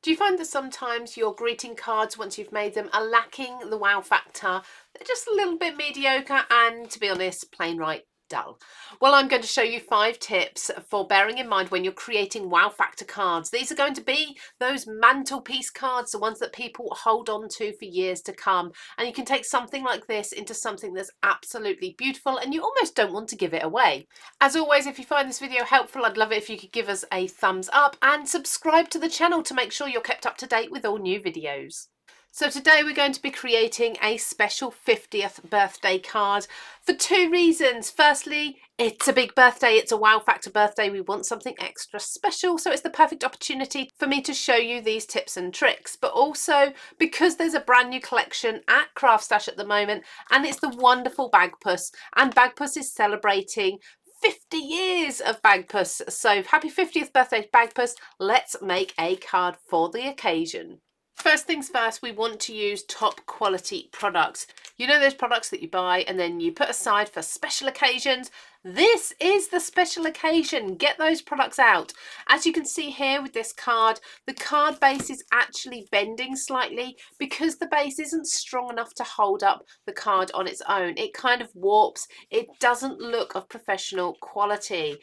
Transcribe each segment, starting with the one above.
Do you find that sometimes your greeting cards, once you've made them, are lacking the wow factor? They're just a little bit mediocre and, to be honest, plain right dull. Well, I'm going to show you 5 tips for bearing in mind when you're creating wow factor cards. These are going to be those mantelpiece cards, the ones that people hold on to for years to come. And you can take something like this into something that's absolutely beautiful and you almost don't want to give it away. As always, if you find this video helpful, I'd love it if you could give us a thumbs up and subscribe to the channel to make sure you're kept up to date with all new videos. So today we're going to be creating a special 50th birthday card for 2 reasons. Firstly, it's a big birthday, it's a wow factor birthday, we want something extra special, so it's the perfect opportunity for me to show you these tips and tricks. But also because there's a brand new collection at CraftStash at the moment, and it's the wonderful Bagpuss, and Bagpuss is celebrating 50 years of Bagpuss. So happy 50th birthday Bagpuss, let's make a card for the occasion. First things first, we want to use top quality products. You know those products that you buy and then you put aside for special occasions? This is the special occasion. Get those products out. As you can see here with this card, the card base is actually bending slightly because the base isn't strong enough to hold up the card on its own. It kind of warps. It doesn't look of professional quality.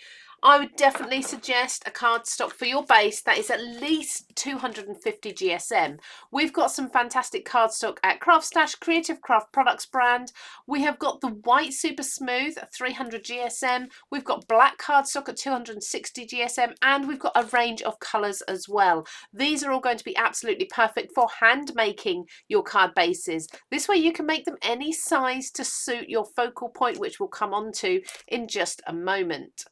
I would definitely suggest a cardstock for your base that is at least 250 GSM. We've got some fantastic cardstock at CraftStash, Creative Craft Products brand. We have got the white super smooth at 300 GSM. We've got black cardstock at 260 GSM, and we've got a range of colours as well. These are all going to be absolutely perfect for hand making your card bases. This way you can make them any size to suit your focal point, which we'll come on to in just a moment.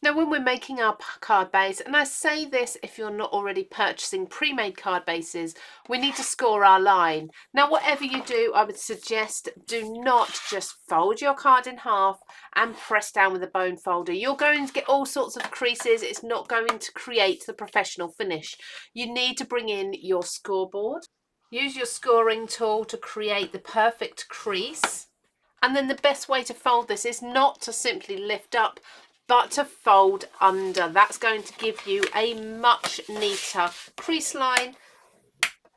Now, when we're making our card base, and I say this if you're not already purchasing pre-made card bases, we need to score our line. Now, whatever you do, I would suggest do not just fold your card in half and press down with a bone folder. You're going to get all sorts of creases. It's not going to create the professional finish. You need to bring in your scoreboard. Use your scoring tool to create the perfect crease. And then the best way to fold this is not to simply lift up, but to fold under. That's going to give you a much neater crease line.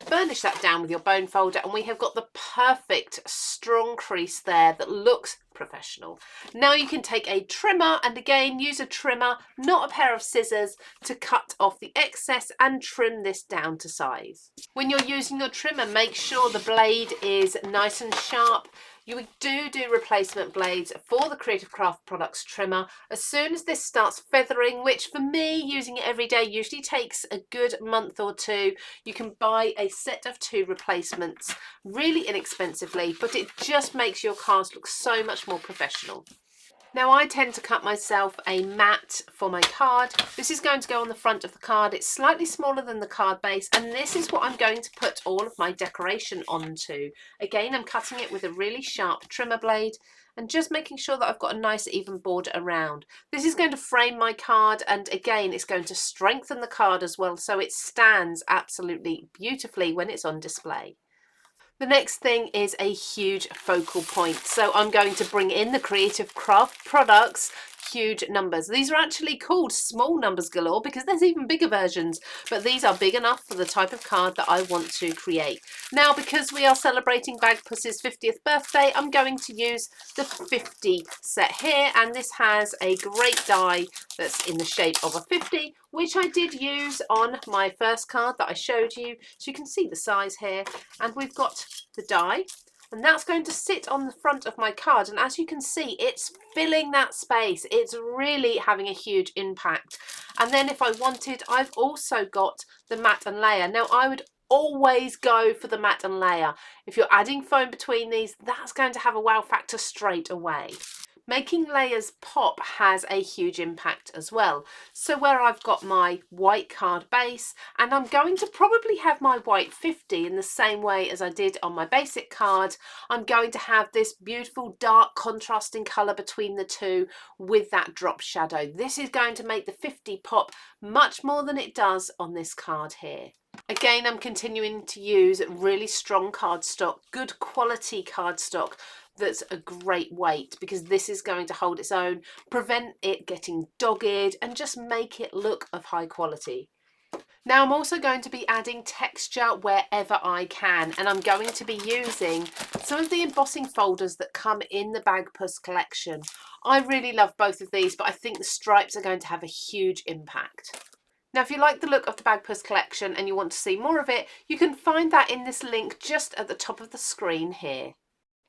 Burnish that down with your bone folder and we have got the perfect strong crease there that looks professional. Now you can take a trimmer and again use a trimmer, not a pair of scissors, to cut off the excess and trim this down to size. When you're using your trimmer, make sure the blade is nice and sharp. You do replacement blades for the Creative Craft Products trimmer. As soon as this starts feathering, which for me, using it every day, usually takes a good month or 2, you can buy a set of 2 replacements really inexpensively, but it just makes your cards look so much more professional. Now I tend to cut myself a mat for my card. This is going to go on the front of the card. It's slightly smaller than the card base, and this is what I'm going to put all of my decoration onto. Again, I'm cutting it with a really sharp trimmer blade and just making sure that I've got a nice even border around. This is going to frame my card, and again it's going to strengthen the card as well, so it stands absolutely beautifully when it's on display. The next thing is a huge focal point. So I'm going to bring in the Creative Craft Products huge numbers. These are actually called small numbers galore because there's even bigger versions, but these are big enough for the type of card that I want to create. Now, because we are celebrating Bagpuss's 50th birthday, I'm going to use the 50 set here, and this has a great die that's in the shape of a 50, which I did use on my first card that I showed you. So you can see the size here, and we've got the die, and that's going to sit on the front of my card, and as you can see, it's filling that space. It's really having a huge impact. And then if I wanted, I've also got the matte and layer. Now I would always go for the matte and layer. If you're adding foam between these, that's going to have a wow factor straight away. Making layers pop has a huge impact as well. So where I've got my white card base, and I'm going to probably have my white 50 in the same way as I did on my basic card, I'm going to have this beautiful dark contrasting colour between the two with that drop shadow. This is going to make the 50 pop much more than it does on this card here. Again, I'm continuing to use really strong cardstock, good quality cardstock that's a great weight, because this is going to hold its own, prevent it getting dogged, and just make it look of high quality. Now I'm also going to be adding texture wherever I can, and I'm going to be using some of the embossing folders that come in the Bagpuss collection. I really love both of these, but I think the stripes are going to have a huge impact. Now, if you like the look of the Bagpuss collection and you want to see more of it, you can find that in this link just at the top of the screen here.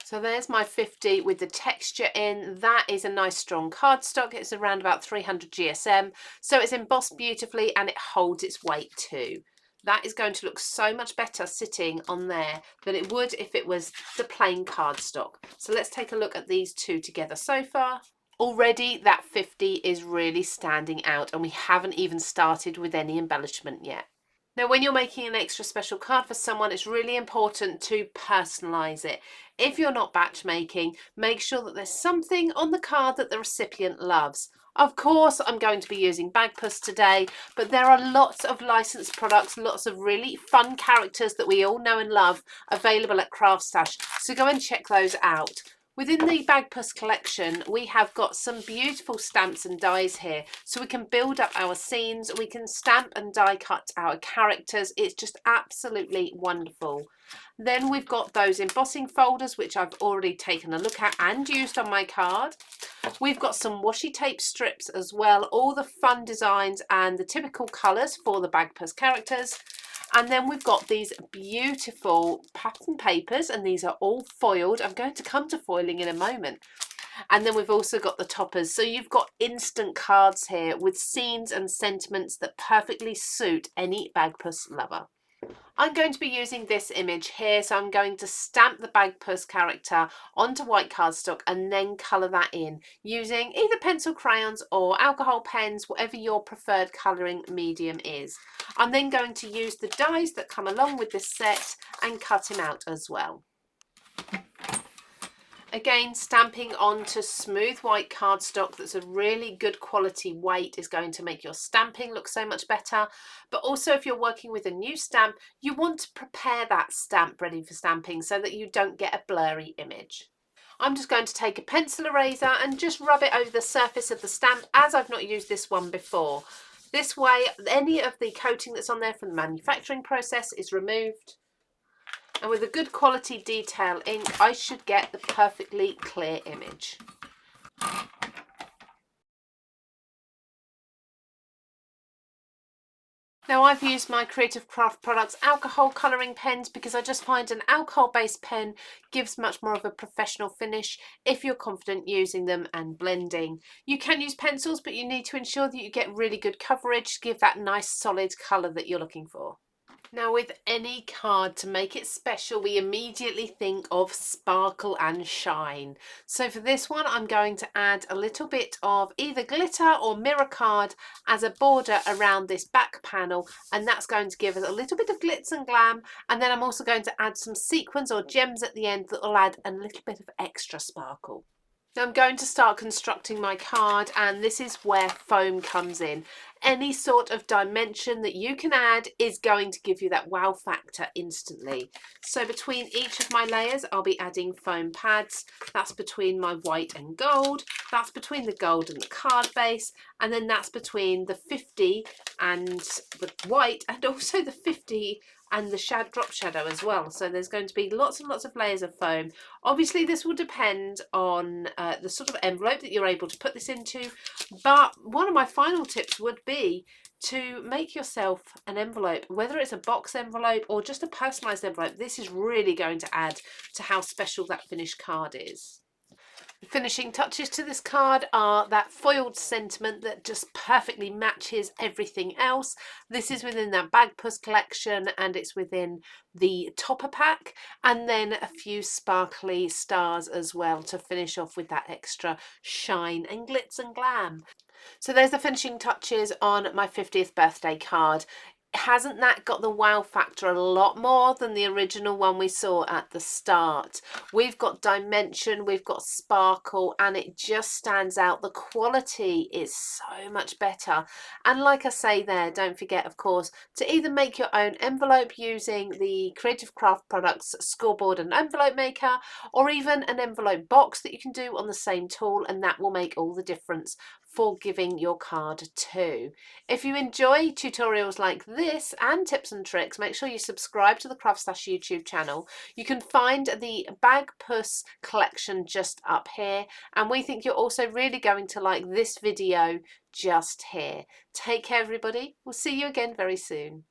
So there's my 50 with the texture in. That is a nice strong cardstock. It's around about 300 GSM. So it's embossed beautifully and it holds its weight too. That is going to look so much better sitting on there than it would if it was the plain cardstock. So let's take a look at these two together so far. Already that 50 is really standing out and we haven't even started with any embellishment yet. Now, when you're making an extra special card for someone, it's really important to personalise it. If you're not batch making, make sure that there's something on the card that the recipient loves. Of course, I'm going to be using Bagpuss today, but there are lots of licensed products, lots of really fun characters that we all know and love available at CraftStash. So go and check those out. Within the Bagpuss collection, we have got some beautiful stamps and dies here. So we can build up our scenes, we can stamp and die cut our characters. It's just absolutely wonderful. Then we've got those embossing folders, which I've already taken a look at and used on my card. We've got some washi tape strips as well, all the fun designs and the typical colours for the Bagpuss characters. And then we've got these beautiful pattern papers, and these are all foiled. I'm going to come to foiling in a moment. And then we've also got the toppers. So you've got instant cards here with scenes and sentiments that perfectly suit any Bagpuss lover. I'm going to be using this image here, so I'm going to stamp the Bagpuss character onto white cardstock and then colour that in using either pencil crayons or alcohol pens, whatever your preferred colouring medium is. I'm then going to use the dies that come along with this set and cut him out as well. Again, stamping onto smooth white cardstock that's a really good quality weight is going to make your stamping look so much better. But also if you're working with a new stamp, you want to prepare that stamp ready for stamping so that you don't get a blurry image. I'm just going to take a pencil eraser and just rub it over the surface of the stamp as I've not used this one before. This way, any of the coating that's on there from the manufacturing process is removed. And with a good quality detail ink, I should get the perfectly clear image. Now I've used my Creative Craft Products alcohol colouring pens because I just find an alcohol based pen gives much more of a professional finish if you're confident using them and blending. You can use pencils, but you need to ensure that you get really good coverage to give that nice solid colour that you're looking for. Now with any card, to make it special, we immediately think of sparkle and shine. So for this one, I'm going to add a little bit of either glitter or mirror card as a border around this back panel, and that's going to give us a little bit of glitz and glam. And then I'm also going to add some sequins or gems at the end that will add a little bit of extra sparkle. Now I'm going to start constructing my card, and this is where foam comes in. Any sort of dimension that you can add is going to give you that wow factor instantly. So between each of my layers, I'll be adding foam pads. That's between my white and gold, that's between the gold and the card base, and then that's between the 50 and the white, and also the 50 and the drop shadow as well. So there's going to be lots and lots of layers of foam. Obviously this will depend on the sort of envelope that you're able to put this into, but one of my final tips would be to make yourself an envelope, whether it's a box envelope or just a personalised envelope. This is really going to add to how special that finished card is. The finishing touches to this card are that foiled sentiment that just perfectly matches everything else. This is within that Bagpuss collection and it's within the topper pack, and then a few sparkly stars as well to finish off with that extra shine and glitz and glam. So there's the finishing touches on my 50th birthday card. Hasn't that got the wow factor a lot more than the original one we saw at the start? We've got dimension, we've got sparkle, and it just stands out. The quality is so much better. And like I say there, don't forget, of course, to either make your own envelope using the Creative Craft Products scoreboard and envelope maker, or even an envelope box that you can do on the same tool, and that will make all the difference for giving your card to. If you enjoy tutorials like this and tips and tricks, make sure you subscribe to the CraftStash YouTube channel. You can find the Bag Puss collection just up here, and we think you're also really going to like this video just here. Take care, everybody. We'll see you again very soon.